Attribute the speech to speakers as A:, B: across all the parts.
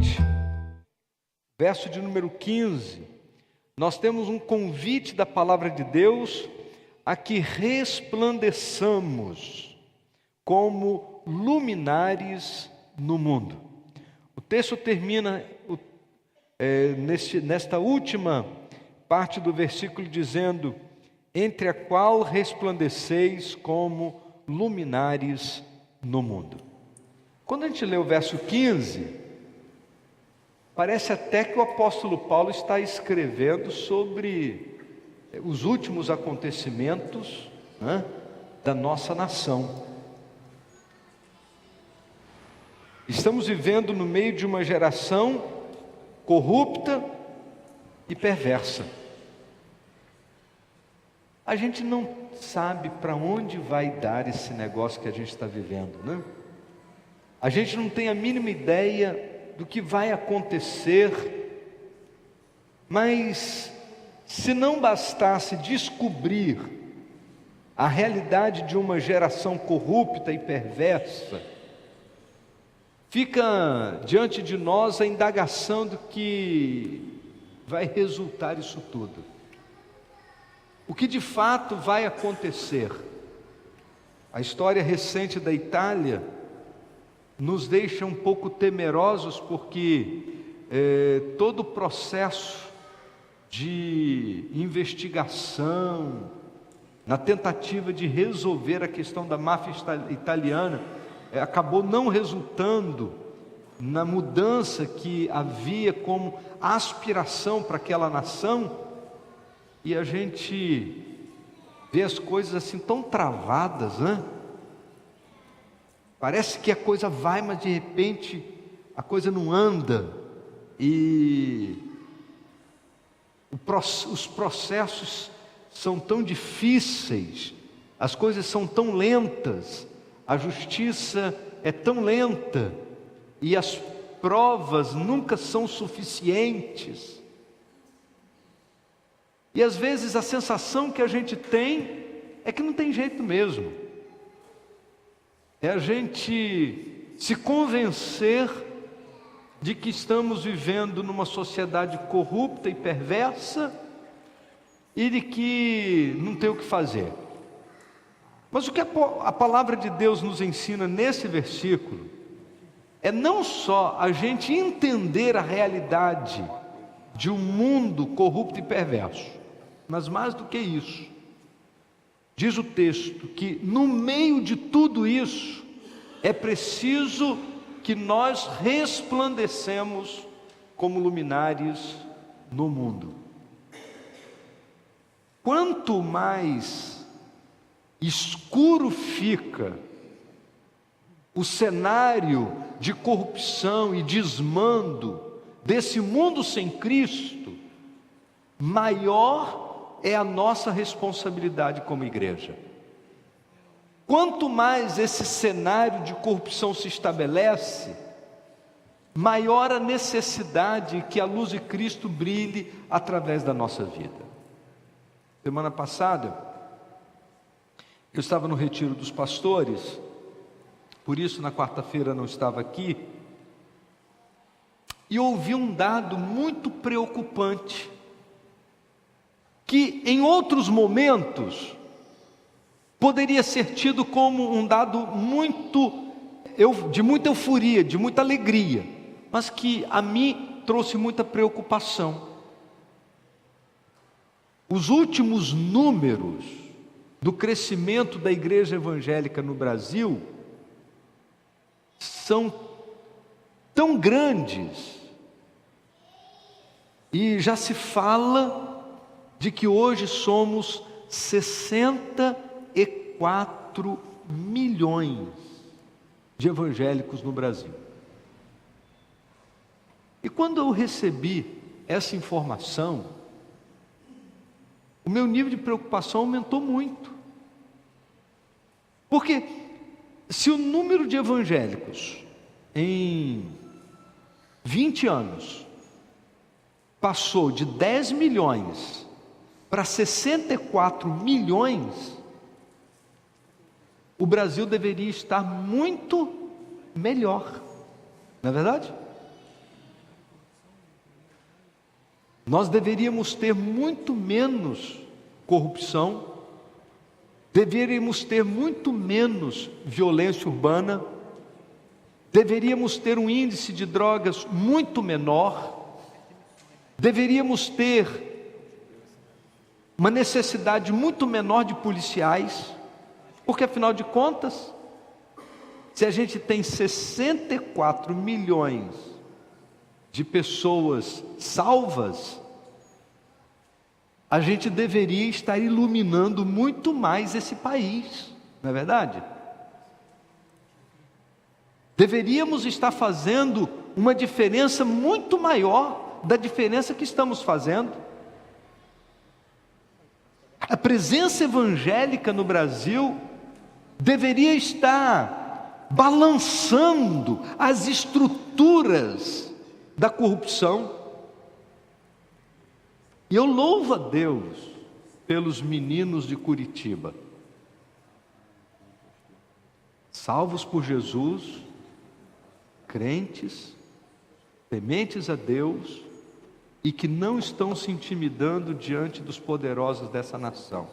A: 20, verso de número 15, nós temos um convite da palavra de Deus a que resplandeçamos como luminares no mundo. O texto termina nesta última parte do versículo dizendo: entre a qual resplandeceis como luminares no mundo. Quando a gente lê o verso 15, parece até que o apóstolo Paulo está escrevendo sobre os últimos acontecimentos, né, da nossa nação. Estamos vivendo no meio de uma geração corrupta e perversa. A gente não sabe para onde vai dar esse negócio que a gente está vivendo, né? A gente não tem a mínima ideia do que vai acontecer, mas se não bastasse descobrir a realidade de uma geração corrupta e perversa, fica diante de nós a indagação do que vai resultar isso tudo. O que de fato vai acontecer? A história recente da Itália nos deixa um pouco temerosos, porque todo o processo de investigação, na tentativa de resolver a questão da máfia italiana, acabou não resultando na mudança que havia como aspiração para aquela nação. E a gente vê as coisas assim tão travadas, né? Parece que a coisa vai, mas de repente a coisa não anda. E os processos são tão difíceis, as coisas são tão lentas, a justiça é tão lenta e as provas nunca são suficientes. E às vezes a sensação que a gente tem é que não tem jeito mesmo. É a gente se convencer de que estamos vivendo numa sociedade corrupta e perversa e de que não tem o que fazer. Mas o que a palavra de Deus nos ensina nesse versículo é não só a gente entender a realidade de um mundo corrupto e perverso, mas mais do que isso, diz o texto que no meio de tudo isso é preciso que nós resplandecemos como luminares no mundo. Quanto mais escuro fica o cenário de corrupção e desmando desse mundo sem Cristo, maior é a nossa responsabilidade como igreja. Quanto mais esse cenário de corrupção se estabelece, maior a necessidade que a luz de Cristo brilhe através da nossa vida. Semana passada, eu estava no retiro dos pastores, por isso na quarta-feira não estava aqui, e ouvi um dado muito preocupante, que em outros momentos poderia ser tido como um dado de muita euforia, de muita alegria, mas que a mim trouxe muita preocupação. Os últimos números do crescimento da igreja evangélica no Brasil são tão grandes, e já se fala de que hoje somos 64 milhões de evangélicos no Brasil. E quando eu recebi essa informação, o meu nível de preocupação aumentou muito. Porque se o número de evangélicos em 20 anos passou de 10 milhões para 64 milhões, o Brasil deveria estar muito melhor, não é verdade? nós deveríamos ter muito menos corrupção, deveríamos ter muito menos violência urbana, deveríamos ter um índice de drogas muito menor, deveríamos ter uma necessidade muito menor de policiais, porque afinal de contas, se a gente tem 64 milhões de pessoas salvas, a gente deveria estar iluminando muito mais esse país, não é verdade? Deveríamos estar fazendo uma diferença muito maior da diferença que estamos fazendo. A presença evangélica no Brasil deveria estar balançando as estruturas da corrupção. E eu louvo a Deus pelos meninos de Curitiba, salvos por Jesus, crentes, tementes a Deus, e que não estão se intimidando diante dos poderosos dessa nação.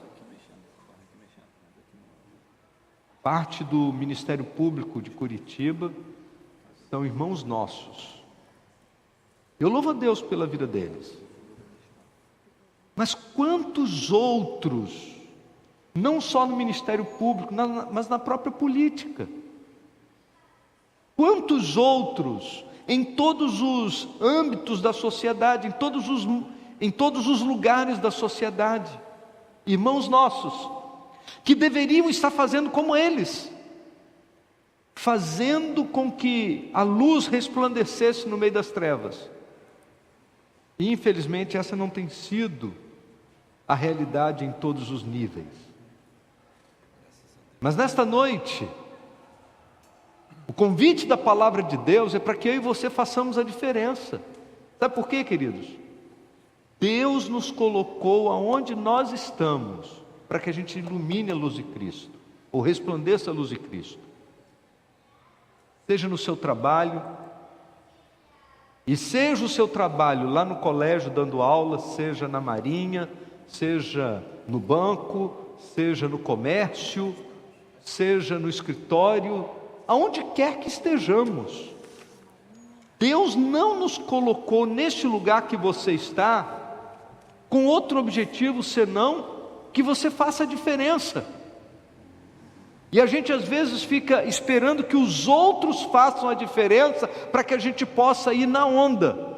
A: Parte do Ministério Público de Curitiba são irmãos nossos. Eu louvo a Deus pela vida deles. Mas quantos outros, não só no Ministério Público, mas na própria política, quantos outros em todos os âmbitos da sociedade, em todos os lugares da sociedade, irmãos nossos, que deveriam estar fazendo como eles, fazendo com que a luz resplandecesse no meio das trevas. E infelizmente essa não tem sido a realidade em todos os níveis. Mas nesta noite, o convite da palavra de Deus é para que eu e você façamos a diferença. Sabe por quê, queridos? Deus nos colocou aonde nós estamos para que a gente ilumine a luz de Cristo, ou resplandeça a luz de Cristo. Seja no seu trabalho, e seja o seu trabalho lá no colégio dando aula, seja na marinha, seja no banco, seja no comércio, seja no escritório, aonde quer que estejamos. Deus não nos colocou neste lugar que você está com outro objetivo senão que você faça a diferença. E a gente às vezes fica esperando que os outros façam a diferença para que a gente possa ir na onda.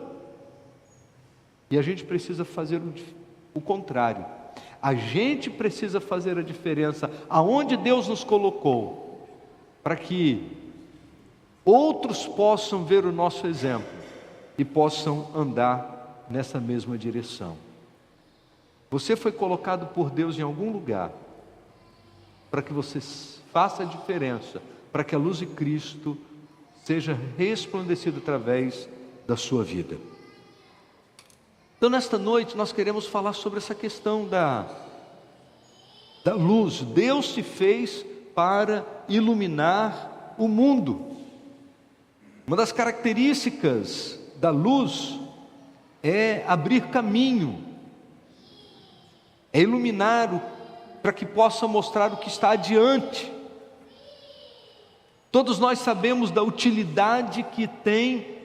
A: E a gente precisa fazer o contrário. A gente precisa fazer a diferença aonde Deus nos colocou, para que outros possam ver o nosso exemplo e possam andar nessa mesma direção. Você foi colocado por Deus em algum lugar para que você faça a diferença, para que a luz de Cristo seja resplandecida através da sua vida. Então nesta noite nós queremos falar sobre essa questão da luz. Deus se fez para iluminar o mundo. Uma das características da luz é abrir caminho, é iluminar para que possa mostrar o que está adiante. Todos nós sabemos da utilidade que tem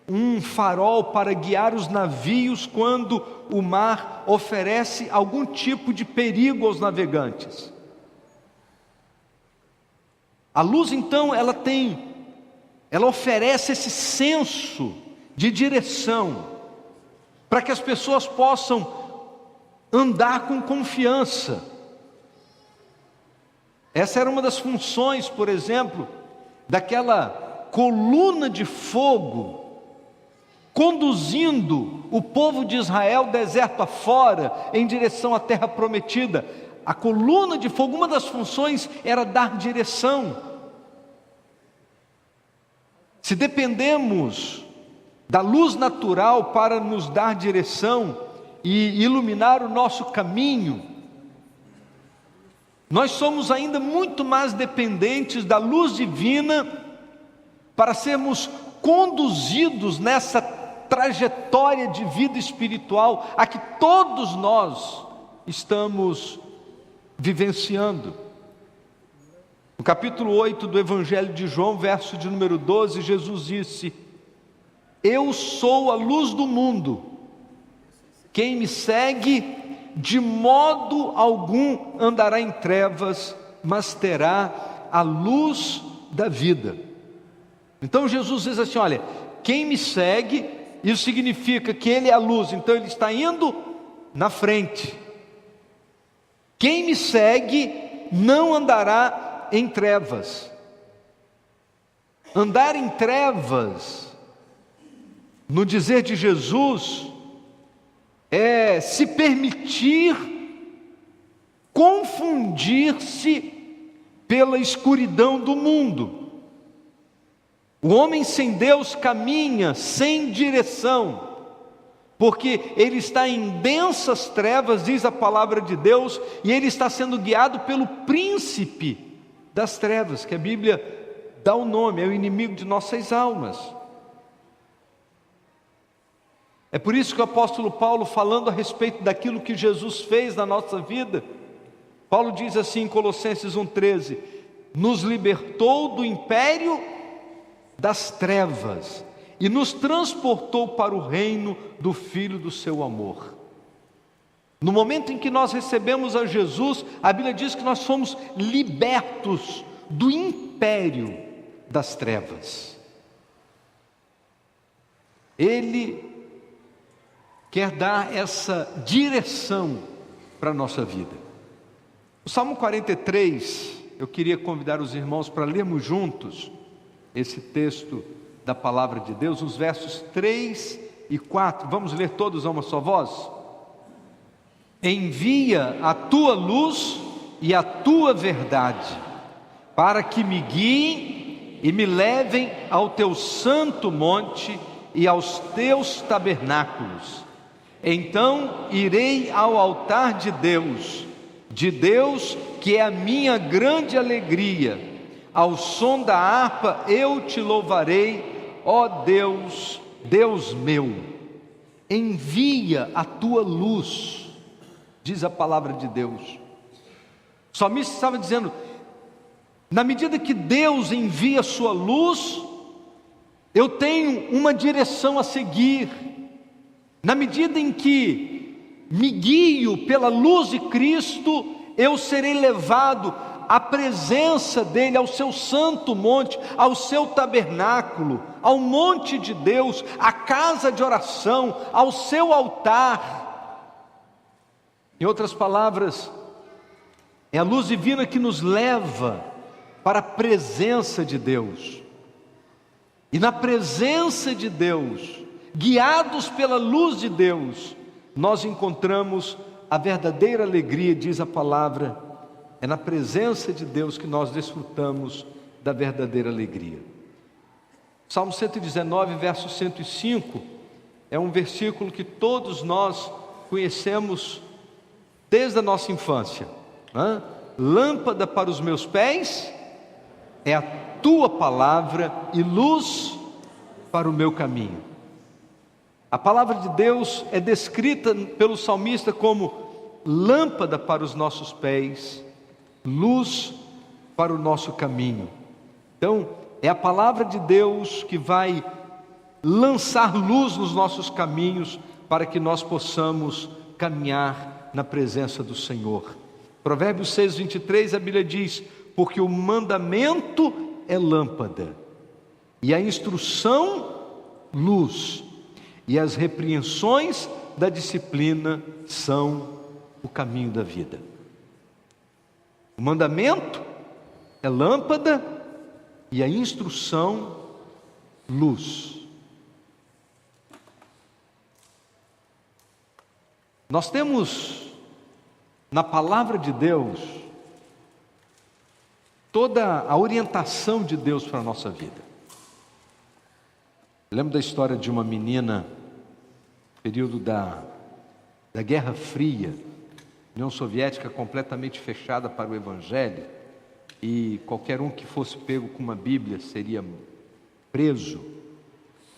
A: um farol para guiar os navios quando o mar oferece algum tipo de perigo aos navegantes. A luz então, ela oferece esse senso de direção, para que as pessoas possam andar com confiança. Essa era uma das funções, por exemplo, daquela coluna de fogo conduzindo o povo de Israel deserto afora em direção à terra prometida. A coluna de fogo, uma das funções era dar direção. Se dependemos da luz natural para nos dar direção e iluminar o nosso caminho, nós somos ainda muito mais dependentes da luz divina para sermos conduzidos nessa trajetória de vida espiritual a que todos nós estamos vivenciando. No capítulo 8 do Evangelho de João, verso de número 12, Jesus disse: eu sou a luz do mundo, quem me segue de modo algum andará em trevas, mas terá a luz da vida. Então Jesus diz assim: olha, quem me segue, isso significa que ele é a luz, então ele está indo na frente. Quem me segue não andará em trevas. Andar em trevas, no dizer de Jesus, é se permitir confundir-se pela escuridão do mundo. O homem sem Deus caminha sem direção, porque ele está em densas trevas, diz a palavra de Deus, e ele está sendo guiado pelo príncipe das trevas, que a Bíblia dá o nome, é o inimigo de nossas almas. É por isso que o apóstolo Paulo, falando a respeito daquilo que Jesus fez na nossa vida, Paulo diz assim em Colossenses 1,13: nos libertou do império das trevas e nos transportou para o reino do Filho do seu amor. No momento em que nós recebemos a Jesus, a Bíblia diz que nós fomos libertos do império das trevas. Ele quer dar essa direção para a nossa vida. O Salmo 43, eu queria convidar os irmãos para lermos juntos esse texto da palavra de Deus, os versos 3 e 4, vamos ler todos a uma só voz? Envia a tua luz e a tua verdade, para que me guiem e me levem ao teu santo monte e aos teus tabernáculos. Então irei ao altar de Deus que é a minha grande alegria. Ao som da harpa eu te louvarei, ó Deus, Deus meu. Envia a tua luz, diz a palavra de Deus. O salmista estava dizendo: na medida que Deus envia a sua luz, eu tenho uma direção a seguir. Na medida em que me guio pela luz de Cristo, eu serei levado à presença dele, ao seu santo monte, ao seu tabernáculo, ao monte de Deus, à casa de oração, ao seu altar. Em outras palavras, é a luz divina que nos leva para a presença de Deus. E na presença de Deus, guiados pela luz de Deus, nós encontramos a verdadeira alegria, diz a palavra. É na presença de Deus que nós desfrutamos da verdadeira alegria. Salmo 119, verso 105, é um versículo que todos nós conhecemos desde a nossa infância. Lâmpada para os meus pés é a tua palavra e luz para o meu caminho. A palavra de Deus é descrita pelo salmista como lâmpada para os nossos pés, luz para o nosso caminho. Então, é a palavra de Deus que vai lançar luz nos nossos caminhos para que nós possamos caminhar na presença do Senhor. Provérbios 6:23, a Bíblia diz: porque o mandamento é lâmpada, e a instrução luz, e as repreensões da disciplina são o caminho da vida. O mandamento é lâmpada e a instrução luz. Nós temos na palavra de Deus toda a orientação de Deus para a nossa vida. Eu lembro da história de uma menina, período da Guerra Fria, União Soviética completamente fechada para o Evangelho, e qualquer um que fosse pego com uma Bíblia seria preso.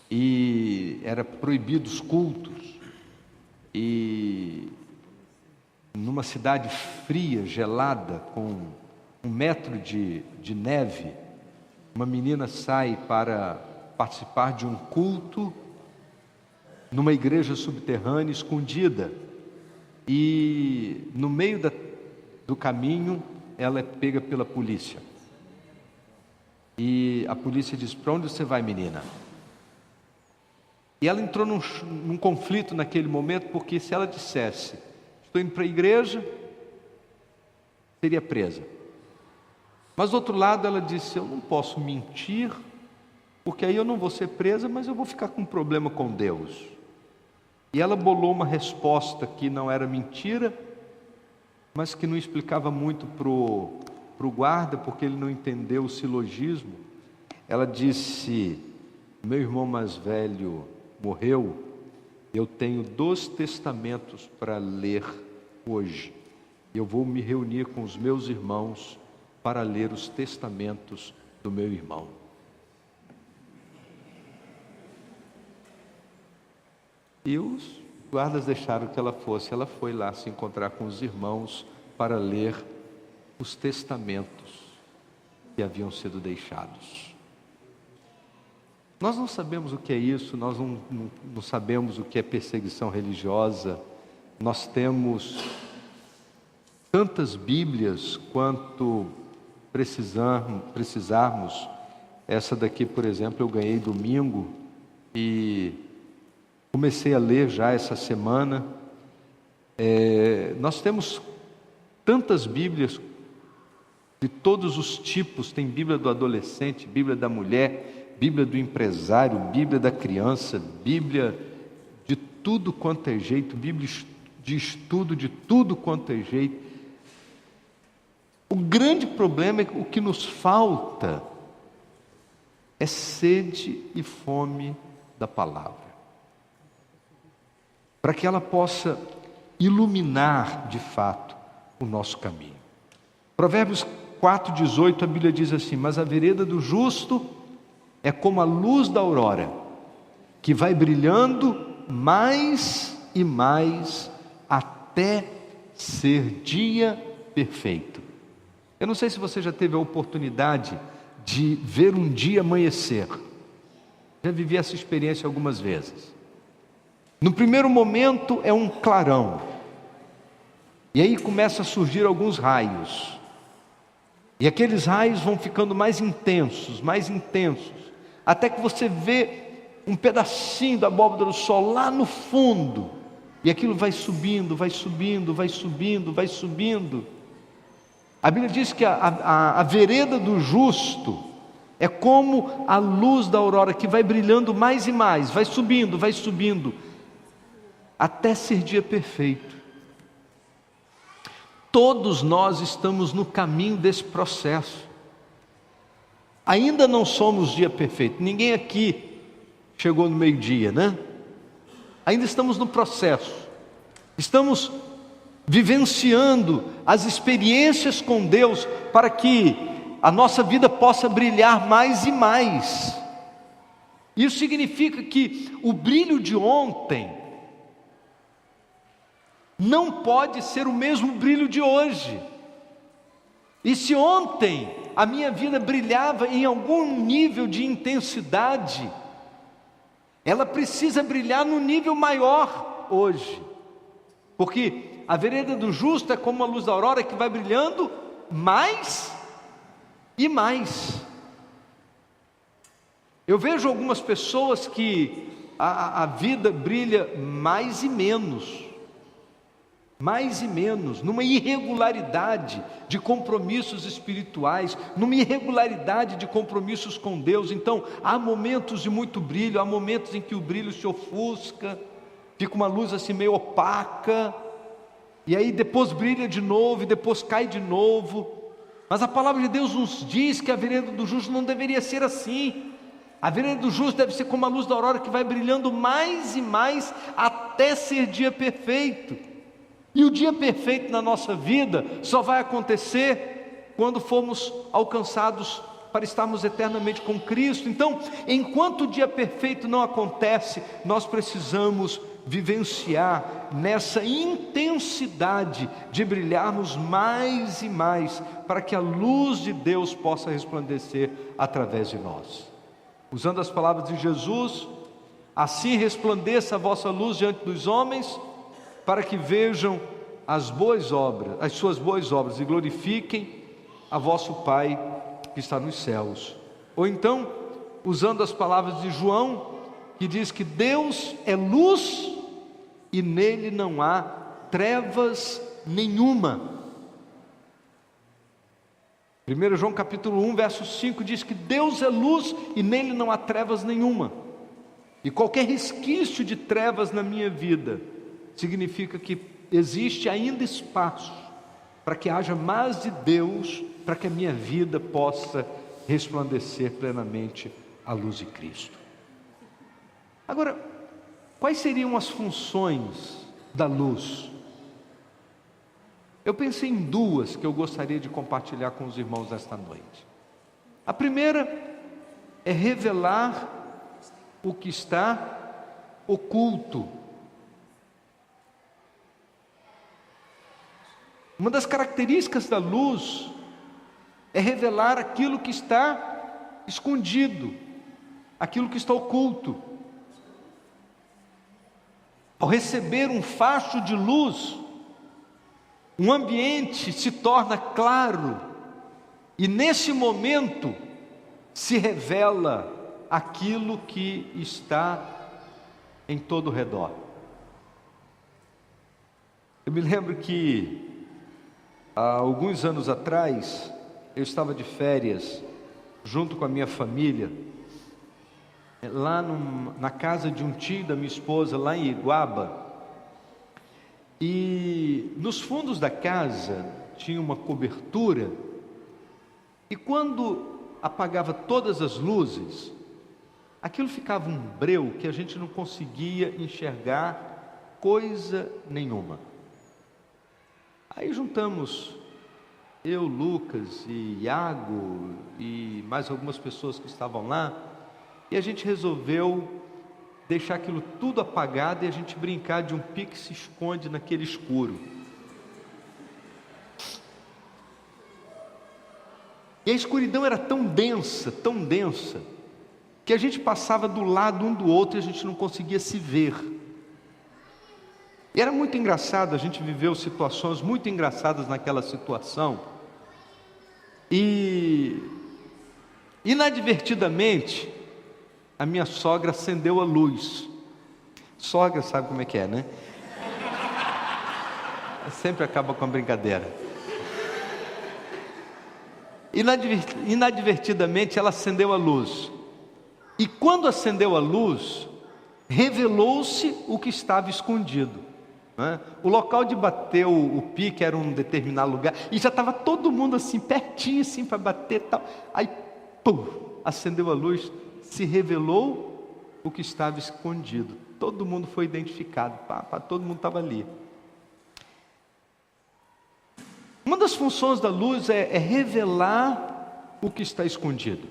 A: e era proibido os cultos, e numa cidade fria, gelada, com 1 metro de neve, uma menina sai para participar de um culto numa igreja subterrânea, escondida, e no meio do caminho ela é pega pela polícia, e a polícia diz: para onde você vai, menina? E ela entrou num conflito naquele momento, porque se ela dissesse: estou indo para a igreja, seria presa. Mas do outro lado ela disse: eu não posso mentir, porque aí eu não vou ser presa, mas eu vou ficar com um problema com Deus. E ela bolou uma resposta que não era mentira, mas que não explicava muito para o guarda, porque ele não entendeu o silogismo. Ela disse: meu irmão mais velho morreu, eu tenho 2 testamentos para ler hoje. Eu vou me reunir com os meus irmãos para ler os testamentos do meu irmão. E os guardas deixaram que ela fosse. Ela foi lá se encontrar com os irmãos para ler os testamentos que haviam sido deixados. Nós não sabemos o que é isso, nós não sabemos o que é perseguição religiosa. Nós temos tantas Bíblias quanto precisarmos. Essa daqui, por exemplo, eu ganhei domingo e comecei a ler já essa semana. Nós temos tantas Bíblias de todos os tipos. Tem Bíblia do adolescente, Bíblia da mulher, Bíblia do empresário, Bíblia da criança, Bíblia de tudo quanto é jeito, Bíblia de estudo de tudo quanto é jeito. O grande problema é que o que nos falta é sede e fome da palavra, para que ela possa iluminar de fato o nosso caminho. Provérbios 4,18, a Bíblia diz assim: mas a vereda do justo é como a luz da aurora, que vai brilhando mais e mais até ser dia perfeito. Eu não sei se você já teve a oportunidade de ver um dia amanhecer. Já vivi essa experiência algumas vezes. No primeiro momento é um clarão, e aí começa a surgir alguns raios, e aqueles raios vão ficando mais intensos, até que você vê um pedacinho da abóbora do sol lá no fundo, e aquilo vai subindo. A Bíblia diz que a vereda do justo é como a luz da aurora, que vai brilhando mais e mais, vai subindo, até ser dia perfeito. Todos nós estamos no caminho desse processo. Ainda não somos dia perfeito, ninguém aqui chegou no meio-dia, né? Ainda estamos no processo, estamos vivenciando as experiências com Deus, para que a nossa vida possa brilhar mais e mais. Isso significa que o brilho de ontem não pode ser o mesmo brilho de hoje. E se ontem a minha vida brilhava em algum nível de intensidade, ela precisa brilhar no nível maior hoje, porque a vereda do justo é como a luz da aurora, que vai brilhando mais e mais. Eu vejo algumas pessoas que a vida brilha mais e menos, numa irregularidade de compromissos espirituais, numa irregularidade de compromissos com Deus. Então, há momentos de muito brilho, há momentos em que o brilho se ofusca, fica uma luz assim meio opaca, e aí depois brilha de novo, e depois cai de novo. Mas a palavra de Deus nos diz que a vereda do justo não deveria ser assim. A vereda do justo deve ser como a luz da aurora, que vai brilhando mais e mais até ser dia perfeito. E o dia perfeito na nossa vida só vai acontecer quando formos alcançados para estarmos eternamente com Cristo. Então, enquanto o dia perfeito não acontece, nós precisamos vivenciar nessa intensidade de brilharmos mais e mais, para que a luz de Deus possa resplandecer através de nós. Usando as palavras de Jesus: assim resplandeça a vossa luz diante dos homens, para que vejam as boas obras, as suas boas obras, e glorifiquem a vosso Pai que está nos céus. Ou então, usando as palavras de João, que diz que Deus é luz e nele não há trevas nenhuma. 1 João capítulo 1, verso 5 diz que Deus é luz e nele não há trevas nenhuma. E qualquer resquício de trevas na minha vida significa que existe ainda espaço para que haja mais de Deus, para que a minha vida possa resplandecer plenamente a luz de Cristo. Agora, quais seriam as funções da luz? Eu pensei em duas que eu gostaria de compartilhar com os irmãos esta noite. A primeira é revelar o que está oculto. Uma das características da luz é revelar aquilo que está escondido, aquilo que está oculto. Ao receber um facho de luz, um ambiente se torna claro, e nesse momento se revela aquilo que está em todo o redor. Eu me lembro que há alguns anos atrás, eu estava de férias, junto com a minha família, lá na casa de um tio da minha esposa, lá em Iguaba, e nos fundos da casa tinha uma cobertura, e quando apagava todas as luzes, aquilo ficava um breu que a gente não conseguia enxergar coisa nenhuma. Aí juntamos eu, Lucas e Iago e mais algumas pessoas que estavam lá, e a gente resolveu deixar aquilo tudo apagado e a gente brincar de um pique se esconde naquele escuro. E a escuridão era tão densa, que a gente passava do lado um do outro e a gente não conseguia se ver. E era muito engraçado, a gente viveu situações muito engraçadas naquela situação. E inadvertidamente, a minha sogra acendeu a luz. Sogra sabe como é que é, né? Sempre acaba com a brincadeira. Inadvertidamente ela acendeu a luz. E quando acendeu a luz, revelou-se o que estava escondido. O local de bater o pique era um determinado lugar, e já estava todo mundo assim, pertinho assim para bater e tal. Aí, pum, acendeu a luz, se revelou o que estava escondido. Todo mundo foi identificado, todo mundo estava ali. Uma das funções da luz é revelar o que está escondido.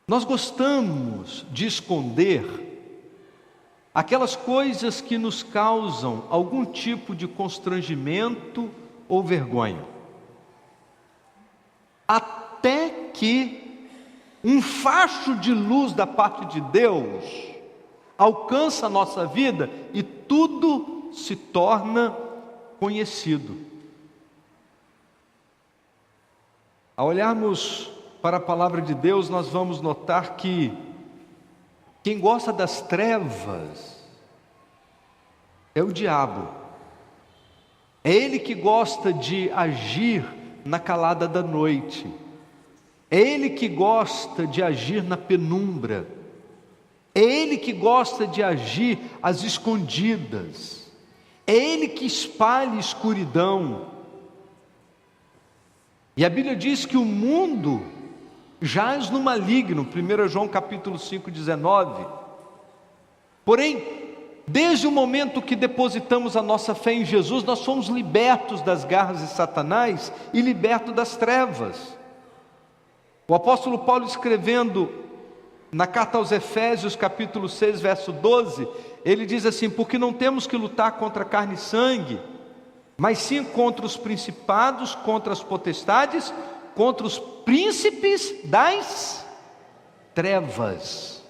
A: Nós gostamos de esconder aquelas coisas que nos causam algum tipo de constrangimento ou vergonha, até que um facho de luz da parte de Deus alcança a nossa vida e tudo se torna conhecido. Ao olharmos para a palavra de Deus, nós vamos notar que quem gosta das trevas é o diabo. É ele que gosta de agir na calada da noite. É ele que gosta de agir na penumbra. É ele que gosta de agir às escondidas. É ele que espalha escuridão. E a Bíblia diz que o mundo jaz no maligno, 1 João capítulo 5, 19. Porém, desde o momento que depositamos a nossa fé em Jesus, nós fomos libertos das garras de Satanás e libertos das trevas. O apóstolo Paulo, escrevendo na carta aos Efésios, capítulo 6, verso 12, ele diz assim: porque não temos que lutar contra carne e sangue, mas sim contra os principados, contra as potestades, contra os príncipes das trevas.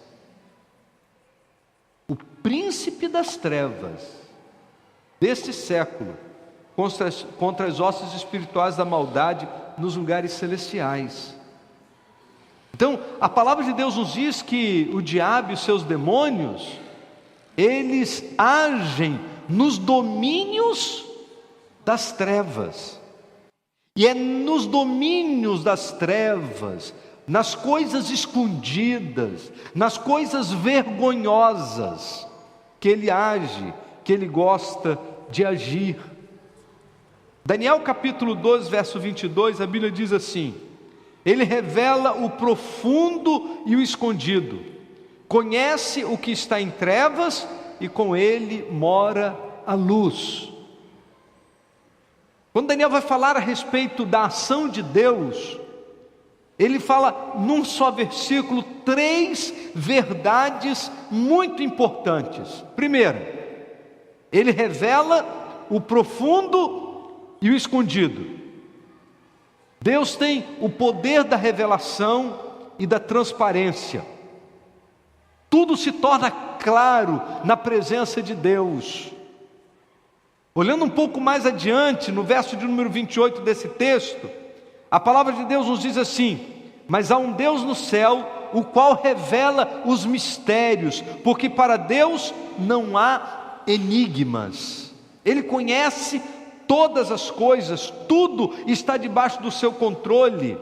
A: O príncipe das trevas deste século, contra as hostes espirituais da maldade nos lugares celestiais. Então, a palavra de Deus nos diz que o diabo e os seus demônios, eles agem nos domínios das trevas. E é nos domínios das trevas, nas coisas escondidas, nas coisas vergonhosas, que ele age, que ele gosta de agir. Daniel capítulo 12, verso 22, a Bíblia diz assim: ele revela o profundo e o escondido, conhece o que está em trevas e com ele mora a luz. Quando Daniel vai falar a respeito da ação de Deus, ele fala num só versículo 3 verdades muito importantes. Primeiro, ele revela o profundo e o escondido. Deus tem o poder da revelação e da transparência. Tudo se torna claro na presença de Deus. Olhando um pouco mais adiante, no verso de número 28 desse texto, a palavra de Deus nos diz assim: mas há um Deus no céu, o qual revela os mistérios, porque para Deus não há enigmas. Ele conhece todas as coisas, tudo está debaixo do seu controle.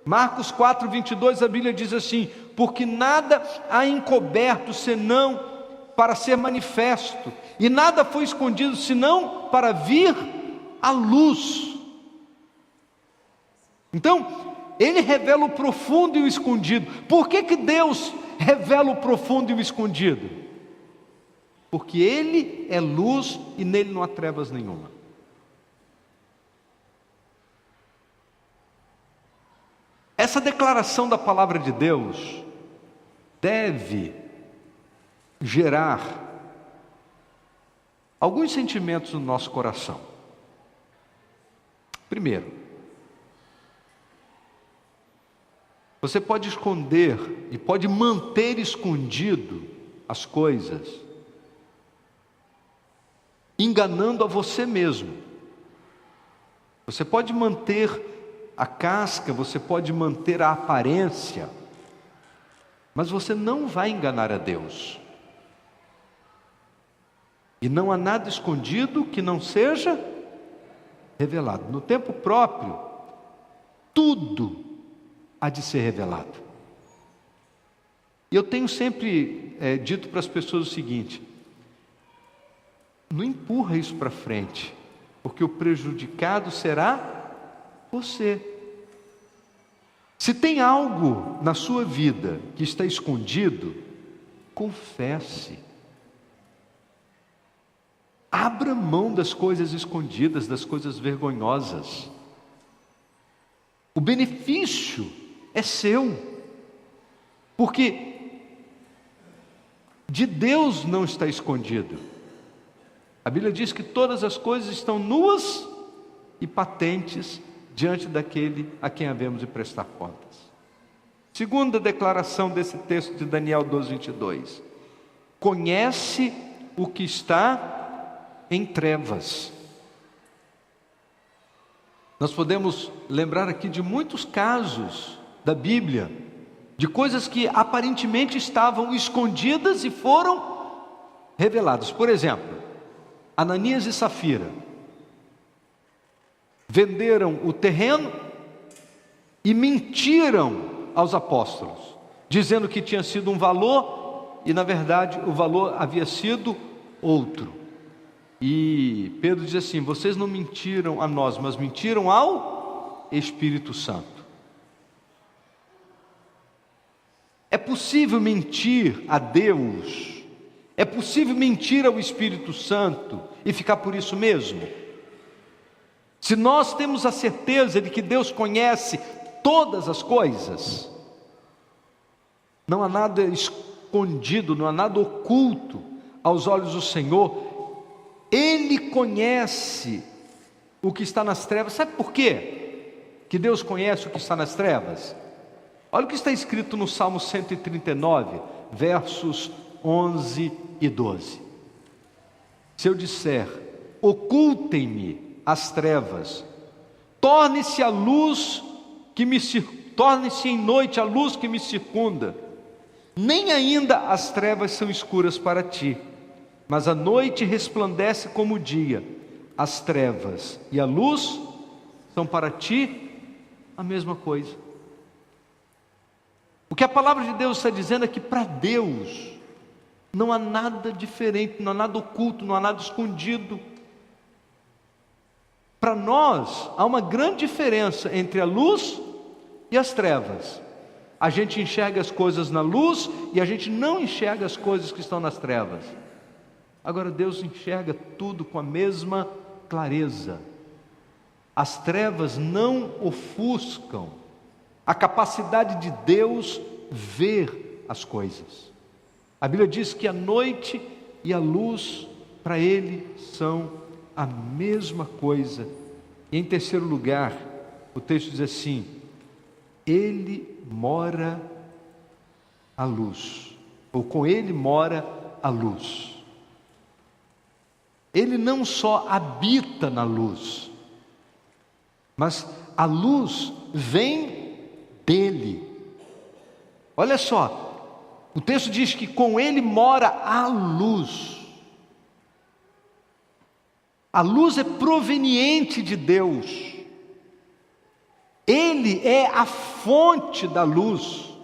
A: Marcos 4, 22, a Bíblia diz assim: porque nada há encoberto senão para ser manifesto, e nada foi escondido senão para vir à luz. Então, ele revela o profundo e o escondido. Por que Deus revela o profundo e o escondido? Porque ele é luz e nele não há trevas nenhuma. Essa declaração da palavra de Deus deve gerar alguns sentimentos no nosso coração. Primeiro, você pode esconder e pode manter escondido as coisas, enganando a você mesmo. Você pode manter a casca, você pode manter a aparência, mas você não vai enganar a Deus. E não há nada escondido que não seja revelado. No tempo próprio, tudo há de ser revelado. E eu tenho sempre dito para as pessoas o seguinte: não empurra isso para frente, porque o prejudicado será você. Se tem algo na sua vida que está escondido, confesse. Abra mão das coisas escondidas, das coisas vergonhosas. O benefício é seu, porque de Deus não está escondido. A Bíblia diz que todas as coisas estão nuas e patentes diante daquele a quem havemos de prestar contas. Segunda declaração desse texto de Daniel 12, 22. Conhece o que está em trevas. Nós podemos lembrar aqui de muitos casos da Bíblia, de coisas que aparentemente estavam escondidas e foram reveladas. Por exemplo, Ananias e Safira venderam o terreno e mentiram aos apóstolos, dizendo que tinha sido um valor e na verdade o valor havia sido outro. E Pedro diz assim: vocês não mentiram a nós, mas mentiram ao Espírito Santo. É possível mentir a Deus É possível mentir ao Espírito Santo e ficar por isso mesmo? Se nós temos a certeza de que Deus conhece todas as coisas, não há nada escondido, não há nada oculto aos olhos do Senhor. Ele conhece o que está nas trevas. Sabe por quê que Deus conhece o que está nas trevas? Olha o que está escrito no Salmo 139, versos 11 e 12. Se eu disser, ocultem-me as trevas, torne-se a luz que me torne-se em noite a luz que me circunda, nem ainda as trevas são escuras para ti, mas a noite resplandece como o dia. As trevas e a luz são para ti a mesma coisa. O que a palavra de Deus está dizendo é que para Deus não há nada diferente, não há nada oculto, não há nada escondido. Para nós há uma grande diferença entre a luz e as trevas. A gente enxerga as coisas na luz e a gente não enxerga as coisas que estão nas trevas. Agora Deus enxerga tudo com a mesma clareza. As trevas não ofuscam a capacidade de Deus ver as coisas. A Bíblia diz que a noite e a luz para Ele são a mesma coisa. E em terceiro lugar, o texto diz assim: Ele mora a luz, ou com Ele mora a luz. Ele não só habita na luz, mas a luz vem dele. Olha só, o texto diz que com Ele mora a luz. A luz é proveniente de Deus. Ele é a fonte da luz.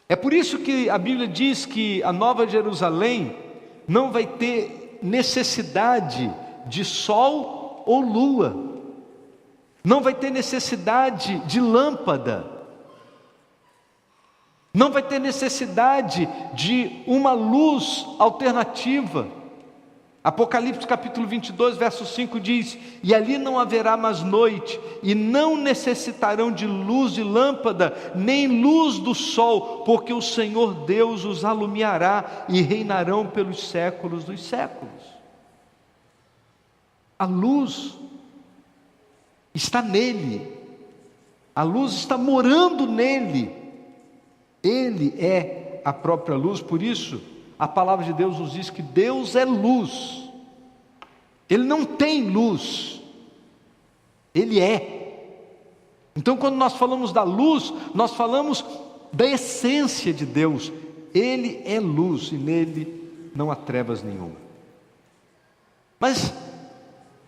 A: É por isso que a Bíblia diz que a Nova Jerusalém não vai ter necessidade de sol ou lua, não vai ter necessidade de lâmpada, não vai ter necessidade de uma luz alternativa. Apocalipse capítulo 22, verso 5 diz: E ali não haverá mais noite, e não necessitarão de luz de lâmpada, nem luz do sol, porque o Senhor Deus os alumiará, e reinarão pelos séculos dos séculos. A luz está nele, a luz está morando nele, ele é a própria luz. Por isso a palavra de Deus nos diz que Deus é luz. Ele não tem luz, Ele é. Então quando nós falamos da luz, nós falamos da essência de Deus. Ele é luz e nele não há trevas nenhuma. Mas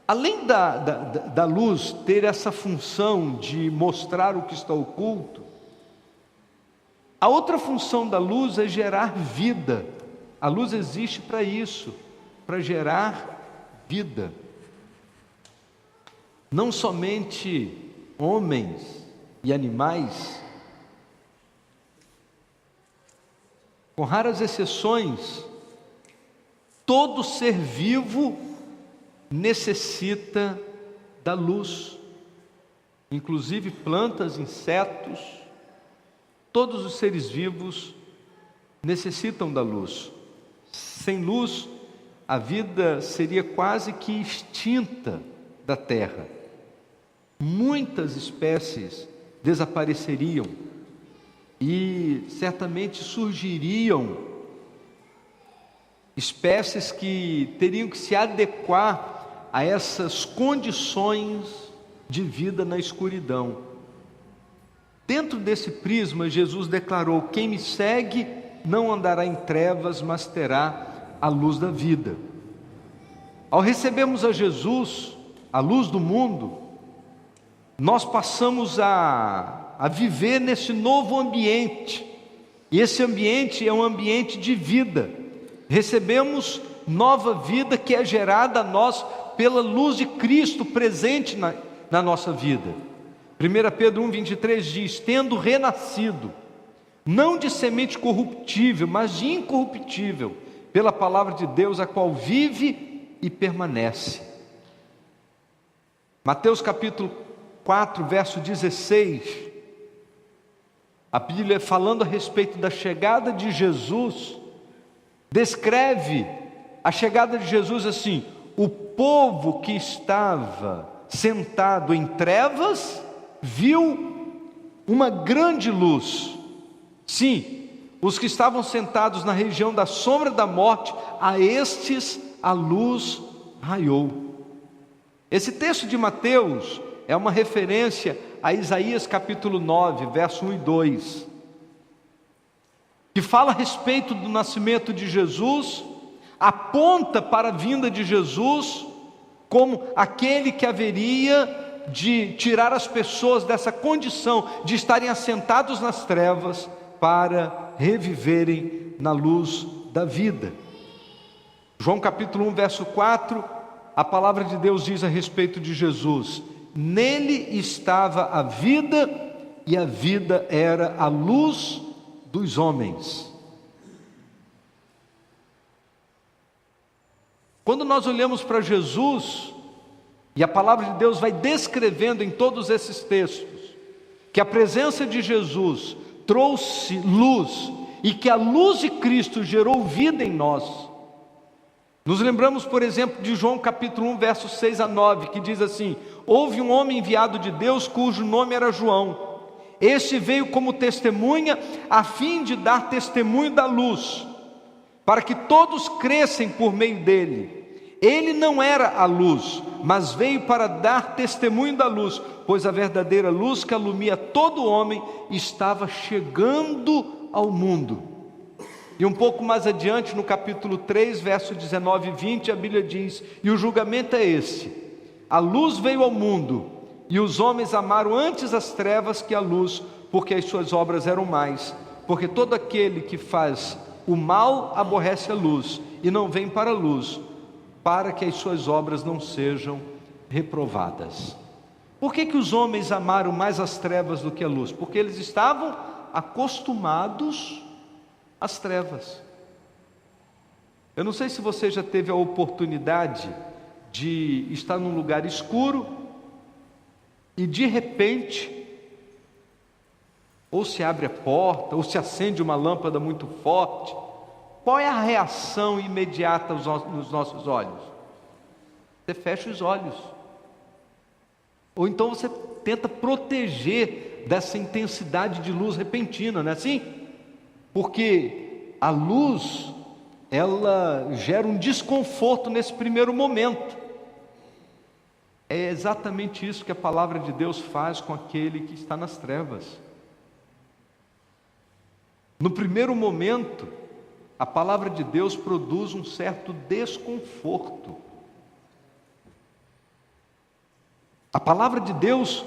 A: além da luz ter essa função de mostrar o que está oculto, a outra função da luz é gerar vida. A luz existe para isso, para gerar vida. Não somente homens e animais, com raras exceções, todo ser vivo necessita da luz, inclusive plantas, insetos, todos os seres vivos necessitam da luz. Sem luz, a vida seria quase que extinta da terra. Muitas espécies desapareceriam e certamente surgiriam espécies que teriam que se adequar a essas condições de vida na escuridão. Dentro desse prisma, Jesus declarou: quem me segue não andará em trevas, mas terá a luz da vida. Ao recebermos a Jesus, a luz do mundo, nós passamos a viver nesse novo ambiente, e esse ambiente é um ambiente de vida. Recebemos nova vida que é gerada a nós pela luz de Cristo presente na nossa vida. 1 Pedro 1,23 diz: tendo renascido, não de semente corruptível, mas de incorruptível, pela palavra de Deus, a qual vive e permanece. Mateus capítulo 4, verso 16, a Bíblia, falando a respeito da chegada de Jesus, descreve a chegada de Jesus assim: o povo que estava sentado em trevas viu uma grande luz. Sim, os que estavam sentados na região da sombra da morte, a estes a luz raiou. Esse texto de Mateus é uma referência a Isaías capítulo 9, verso 1 e 2, que fala a respeito do nascimento de Jesus, aponta para a vinda de Jesus como aquele que haveria de tirar as pessoas dessa condição de estarem assentados nas trevas para reviverem na luz da vida. João capítulo 1, verso 4, a palavra de Deus diz a respeito de Jesus: nele estava a vida, e a vida era a luz dos homens. Quando nós olhamos para Jesus, e a palavra de Deus vai descrevendo em todos esses textos, que a presença de Jesus trouxe luz, e que a luz de Cristo gerou vida em nós. Nos lembramos, por exemplo, de João capítulo 1, versos 6 a 9, que diz assim: houve um homem enviado de Deus, cujo nome era João. Este veio como testemunha, a fim de dar testemunho da luz, para que todos crescem por meio dele. Ele não era a luz, mas veio para dar testemunho da luz, pois a verdadeira luz que alumia todo homem estava chegando ao mundo. E um pouco mais adiante, no capítulo 3, verso 19 e 20, a Bíblia diz: e o julgamento é esse: a luz veio ao mundo, e os homens amaram antes as trevas que a luz, porque as suas obras eram mais. Porque todo aquele que faz o mal aborrece a luz, e não vem para a luz, para que as suas obras não sejam reprovadas. Por que os homens amaram mais as trevas do que a luz? Porque eles estavam acostumados às trevas. Eu não sei se você já teve a oportunidade de estar num lugar escuro e de repente ou se abre a porta, ou se acende uma lâmpada muito forte. Qual é a reação imediata nos nossos olhos? Você fecha os olhos. Ou então você tenta proteger dessa intensidade de luz repentina, não é assim? Porque a luz, ela gera um desconforto nesse primeiro momento. É exatamente isso que a palavra de Deus faz com aquele que está nas trevas. No primeiro momento, a palavra de Deus produz um certo desconforto. A palavra de Deus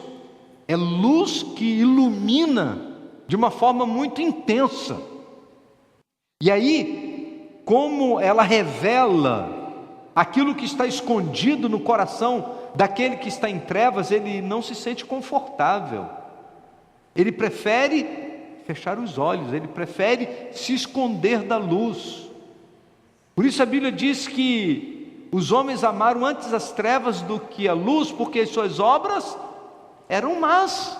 A: é luz que ilumina de uma forma muito intensa. E aí, como ela revela aquilo que está escondido no coração daquele que está em trevas, ele não se sente confortável. Ele prefere fechar os olhos, ele prefere se esconder da luz. Por isso a Bíblia diz que os homens amaram antes as trevas do que a luz, porque as suas obras eram más.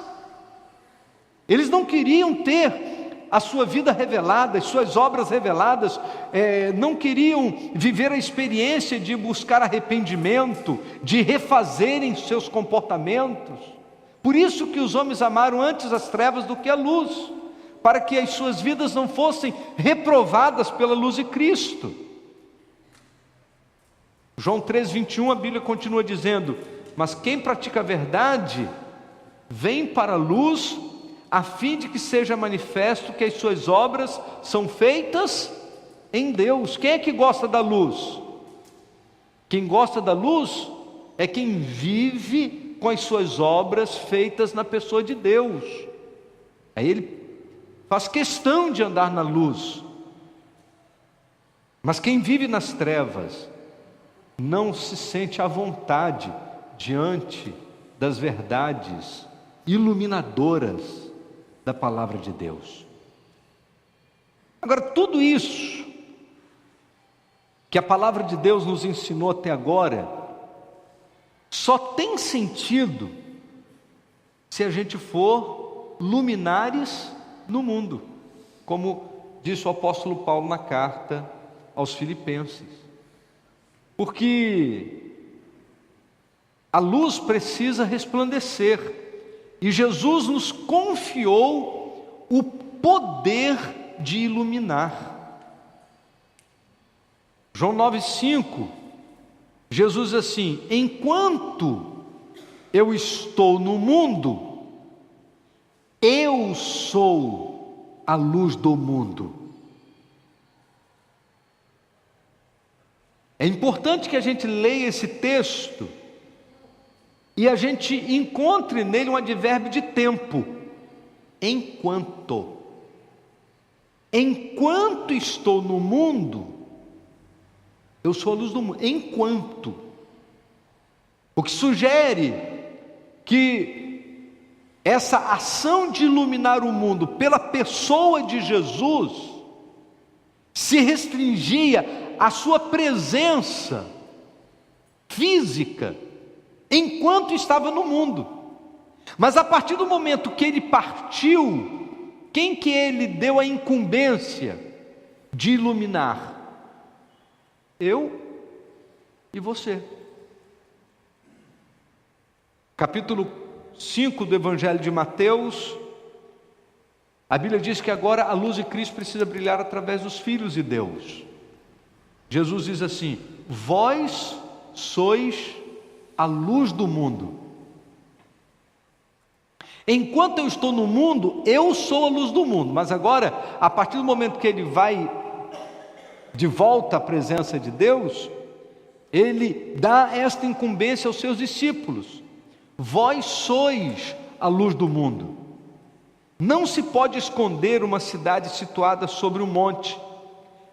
A: Eles não queriam ter a sua vida revelada, as suas obras reveladas, não queriam viver a experiência de buscar arrependimento, de refazerem seus comportamentos. Por isso que os homens amaram antes as trevas do que a luz, para que as suas vidas não fossem reprovadas pela luz de Cristo. João 3:21, a Bíblia continua dizendo: mas quem pratica a verdade, vem para a luz, a fim de que seja manifesto que as suas obras são feitas em Deus. Quem é que gosta da luz? Quem gosta da luz é quem vive com as suas obras feitas na pessoa de Deus. Aí ele faz questão de andar na luz. Mas quem vive nas trevas não se sente à vontade diante das verdades iluminadoras da palavra de Deus. Agora, tudo isso que a palavra de Deus nos ensinou até agora só tem sentido se a gente for luminares no mundo, como disse o apóstolo Paulo na carta aos Filipenses. Porque a luz precisa resplandecer, e Jesus nos confiou o poder de iluminar. João 9,5, Jesus diz assim: enquanto eu estou no mundo, eu sou a luz do mundo. É importante que a gente leia esse texto e a gente encontre nele um advérbio de tempo. Enquanto. Enquanto estou no mundo, eu sou a luz do mundo. Enquanto. O que sugere que essa ação de iluminar o mundo pela pessoa de Jesus se restringia à sua presença física enquanto estava no mundo. Mas a partir do momento que ele partiu, quem que ele deu a incumbência de iluminar? Eu e você. Capítulo 5 do Evangelho de Mateus, a Bíblia diz que agora a luz de Cristo precisa brilhar através dos filhos de Deus. Jesus diz assim: vós sois a luz do mundo. Enquanto eu estou no mundo, eu sou a luz do mundo. Mas agora, a partir do momento que ele vai de volta à presença de Deus, ele dá esta incumbência aos seus discípulos: vós sois a luz do mundo. Não se pode esconder uma cidade situada sobre um monte.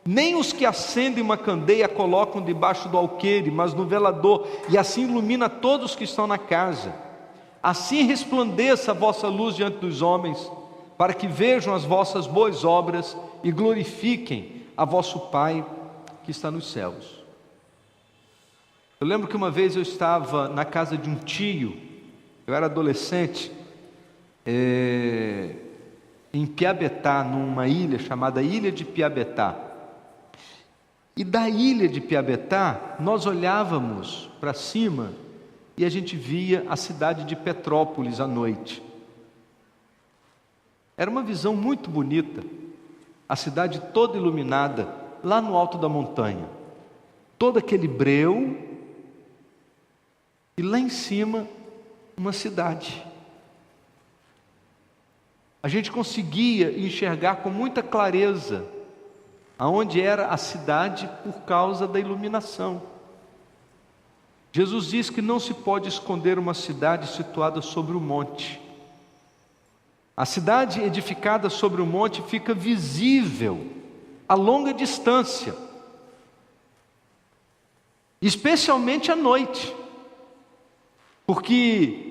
A: Nem os que acendem uma candeia colocam debaixo do alqueire, mas no velador, e assim ilumina todos que estão na casa. Assim resplandeça a vossa luz diante dos homens, para que vejam as vossas boas obras e glorifiquem a vosso Pai que está nos céus. Eu lembro que uma vez eu estava na casa de um tio, eu era adolescente, em Piabetá, numa ilha chamada Ilha de Piabetá. E da ilha de Piabetá, nós olhávamos para cima e a gente via a cidade de Petrópolis à noite. Era uma visão muito bonita, a cidade toda iluminada, lá no alto da montanha. Todo aquele breu, e lá em cima, uma cidade. A gente conseguia enxergar com muita clareza aonde era a cidade por causa da iluminação. Jesus diz que não se pode esconder uma cidade situada sobre um monte. A cidade edificada sobre o monte fica visível a longa distância, especialmente à noite, porque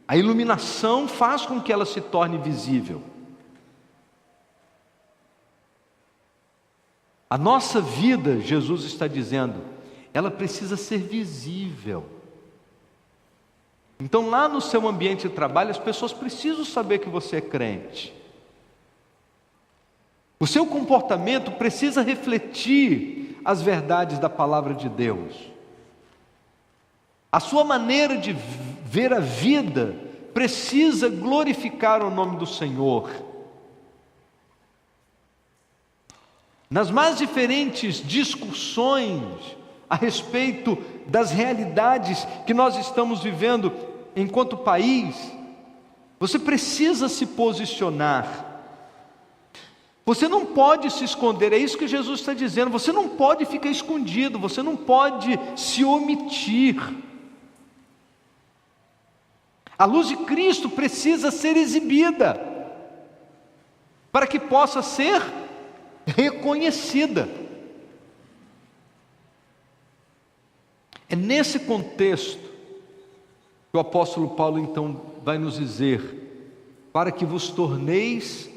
A: a iluminação faz com que ela se torne visível. A nossa vida, Jesus está dizendo, ela precisa ser visível. Então, lá no seu ambiente de trabalho, as pessoas precisam saber que você é crente. O seu comportamento precisa refletir as verdades da palavra de Deus. A sua maneira de ver a vida precisa glorificar o nome do Senhor. Nas mais diferentes discussões a respeito das realidades que nós estamos vivendo enquanto país, você precisa se posicionar. Você não pode se esconder, é isso que Jesus está dizendo. Você não pode ficar escondido, você não pode se omitir. A luz de Cristo precisa ser exibida para que possa ser reconhecida. É nesse contexto que o apóstolo Paulo então vai nos dizer: para que vos torneis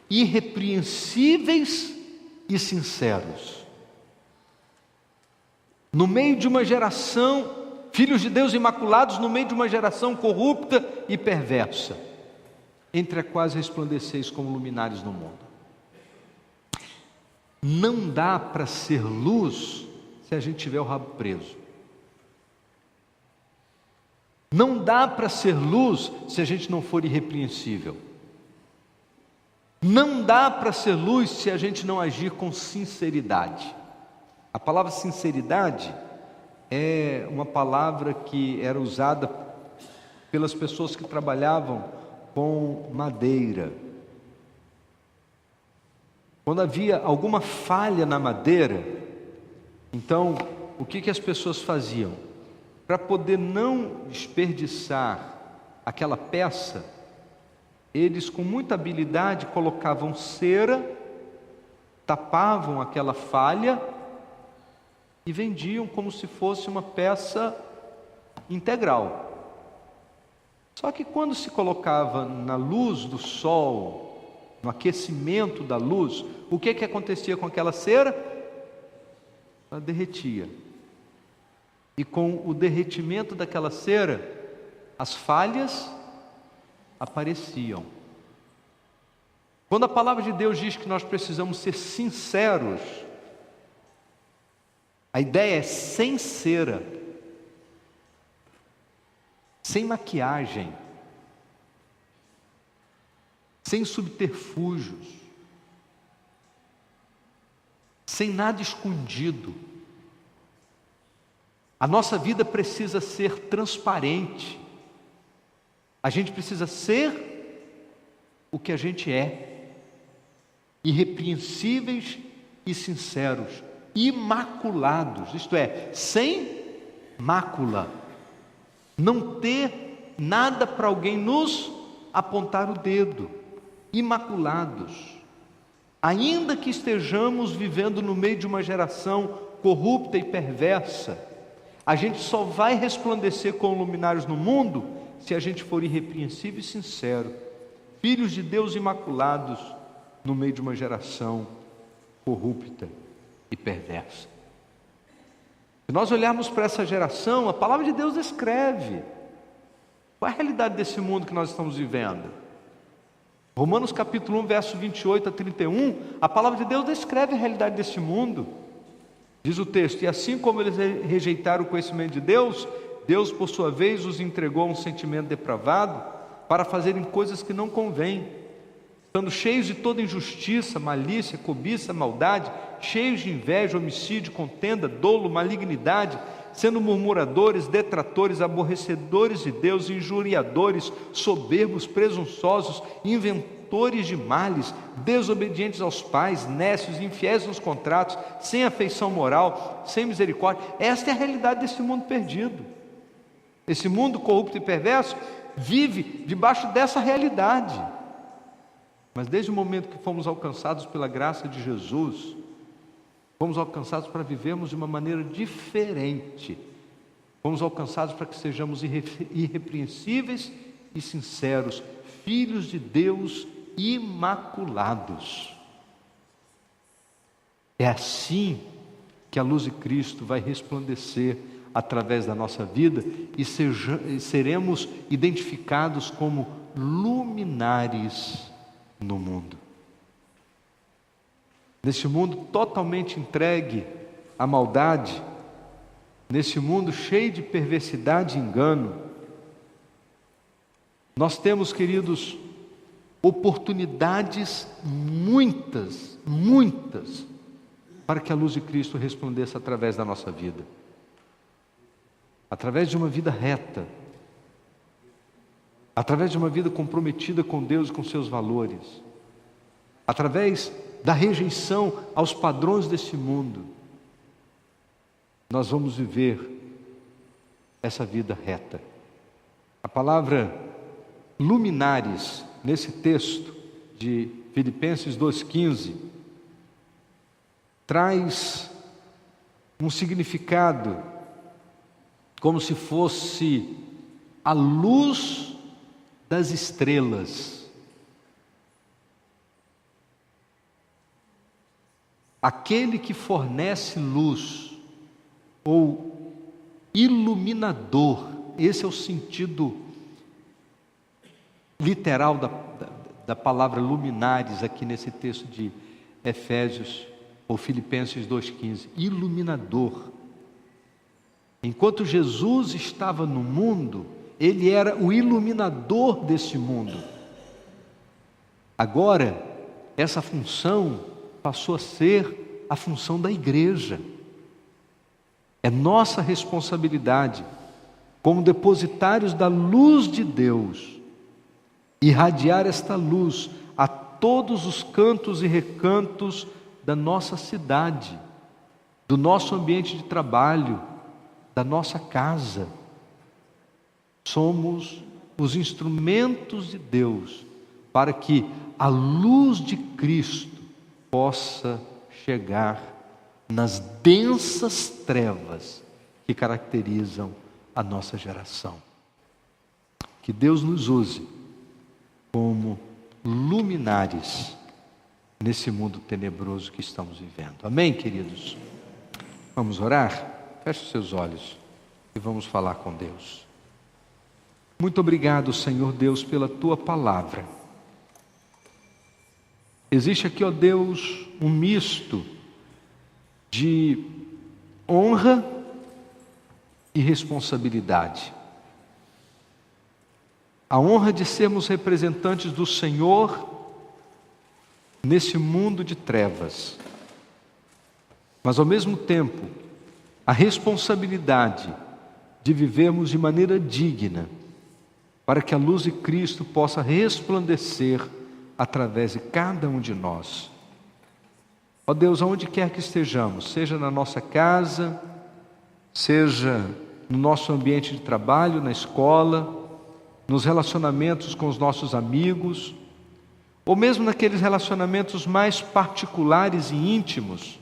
A: irrepreensíveis e sinceros. no meio de uma geração, filhos de Deus imaculados, no meio de uma geração corrupta e perversa, entre a quais resplandeceis como luminares no mundo. Não dá para ser luz se a gente tiver o rabo preso. Não dá para ser luz se a gente não for irrepreensível. Não dá para ser luz se a gente não agir com sinceridade. A palavra sinceridade é uma palavra que era usada pelas pessoas que trabalhavam com madeira. Quando havia alguma falha na madeira, então o que as pessoas faziam? Para poder não desperdiçar aquela peça, eles com muita habilidade colocavam cera, tapavam aquela falha e vendiam como se fosse uma peça integral. Só que quando se colocava na luz do sol, no aquecimento da luz, o que acontecia com aquela cera? Ela derretia. E com o derretimento daquela cera, as falhas apareciam. Quando a palavra de Deus diz que nós precisamos ser sinceros, a ideia é sem cera, sem maquiagem, sem subterfúgios, sem nada escondido. A nossa vida precisa ser transparente. A gente precisa ser o que a gente é, irrepreensíveis e sinceros, imaculados, isto é, sem mácula, não ter nada para alguém nos apontar o dedo, imaculados, ainda que estejamos vivendo no meio de uma geração corrupta e perversa. A gente só vai resplandecer como luminares no mundo se a gente for irrepreensível e sincero, filhos de Deus imaculados no meio de uma geração corrupta e perversa. Se nós olharmos para essa geração, a palavra de Deus descreve qual é a realidade desse mundo que nós estamos vivendo. Romanos capítulo 1, verso 28 a 31, a palavra de Deus descreve a realidade desse mundo. Diz o texto: e assim como eles rejeitaram o conhecimento de Deus, Deus por sua vez os entregou a um sentimento depravado para fazerem coisas que não convêm, estando cheios de toda injustiça, malícia, cobiça, maldade, cheios de inveja, homicídio, contenda, dolo, malignidade, sendo murmuradores, detratores, aborrecedores de Deus, injuriadores, soberbos, presunçosos, inventores de males, desobedientes aos pais, nécios, infiéis nos contratos, sem afeição moral, sem misericórdia. Esta é a realidade desse mundo perdido. Esse mundo corrupto e perverso vive debaixo dessa realidade. Mas desde o momento que fomos alcançados pela graça de Jesus, fomos alcançados para vivermos de uma maneira diferente. Fomos alcançados para que sejamos irrepreensíveis e sinceros, filhos de Deus imaculados. É assim que a luz de Cristo vai resplandecer através da nossa vida e seremos identificados como luminares no mundo. Nesse mundo totalmente entregue à maldade, nesse mundo cheio de perversidade e engano, nós temos, queridos, oportunidades muitas, para que a luz de Cristo resplandeça através da nossa vida. Através de uma vida reta, através de uma vida comprometida com Deus e com seus valores, através da rejeição aos padrões desse mundo, nós vamos viver essa vida reta. A palavra luminares, nesse texto de Filipenses 2,15, traz um significado como se fosse a luz das estrelas. Aquele que fornece luz ou iluminador. Esse é o sentido literal da palavra luminares aqui nesse texto de Efésios ou Filipenses 2,15. Iluminador. Enquanto Jesus estava no mundo, Ele era o iluminador desse mundo. Agora, essa função passou a ser a função da igreja. É nossa responsabilidade, como depositários da luz de Deus, irradiar esta luz a todos os cantos e recantos da nossa cidade, do nosso ambiente de trabalho, da nossa casa. Somos os instrumentos de Deus para que a luz de Cristo possa chegar nas densas trevas que caracterizam a nossa geração. Que Deus nos use como luminares nesse mundo tenebroso que estamos vivendo. Amém, queridos? Vamos orar? Feche os seus olhos e vamos falar com Deus. Muito obrigado, Senhor Deus, pela Tua palavra. Existe aqui, ó Deus, um misto de honra e responsabilidade. A honra de sermos representantes do Senhor nesse mundo de trevas, mas ao mesmo tempo a responsabilidade de vivermos de maneira digna, para que a luz de Cristo possa resplandecer através de cada um de nós. Ó Deus, aonde quer que estejamos, seja na nossa casa, seja no nosso ambiente de trabalho, na escola, nos relacionamentos com os nossos amigos, ou mesmo naqueles relacionamentos mais particulares e íntimos,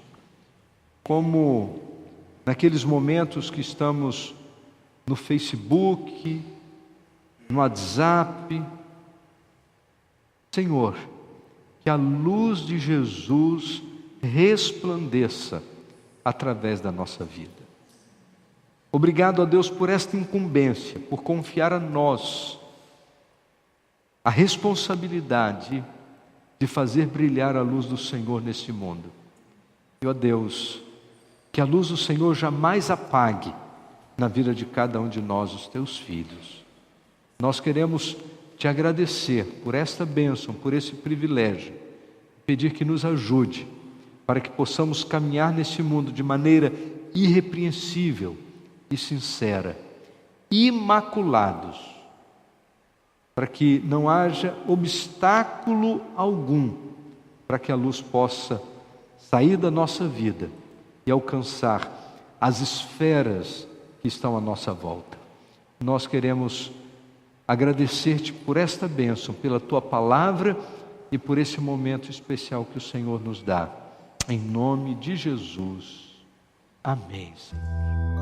A: como naqueles momentos que estamos no Facebook, no WhatsApp. Senhor, que a luz de Jesus resplandeça através da nossa vida. Obrigado a Deus por esta incumbência, por confiar a nós a responsabilidade de fazer brilhar a luz do Senhor nesse mundo. E, ó Deus, que a luz do Senhor jamais apague na vida de cada um de nós, os teus filhos. Nós queremos te agradecer por esta bênção, por esse privilégio, pedir que nos ajude para que possamos caminhar nesse mundo de maneira irrepreensível e sincera, imaculados, para que não haja obstáculo algum para que a luz possa sair da nossa vida e alcançar as esferas que estão à nossa volta. Nós queremos agradecer-te por esta bênção, pela tua palavra e por esse momento especial que o Senhor nos dá. Em nome de Jesus. Amém, Senhor.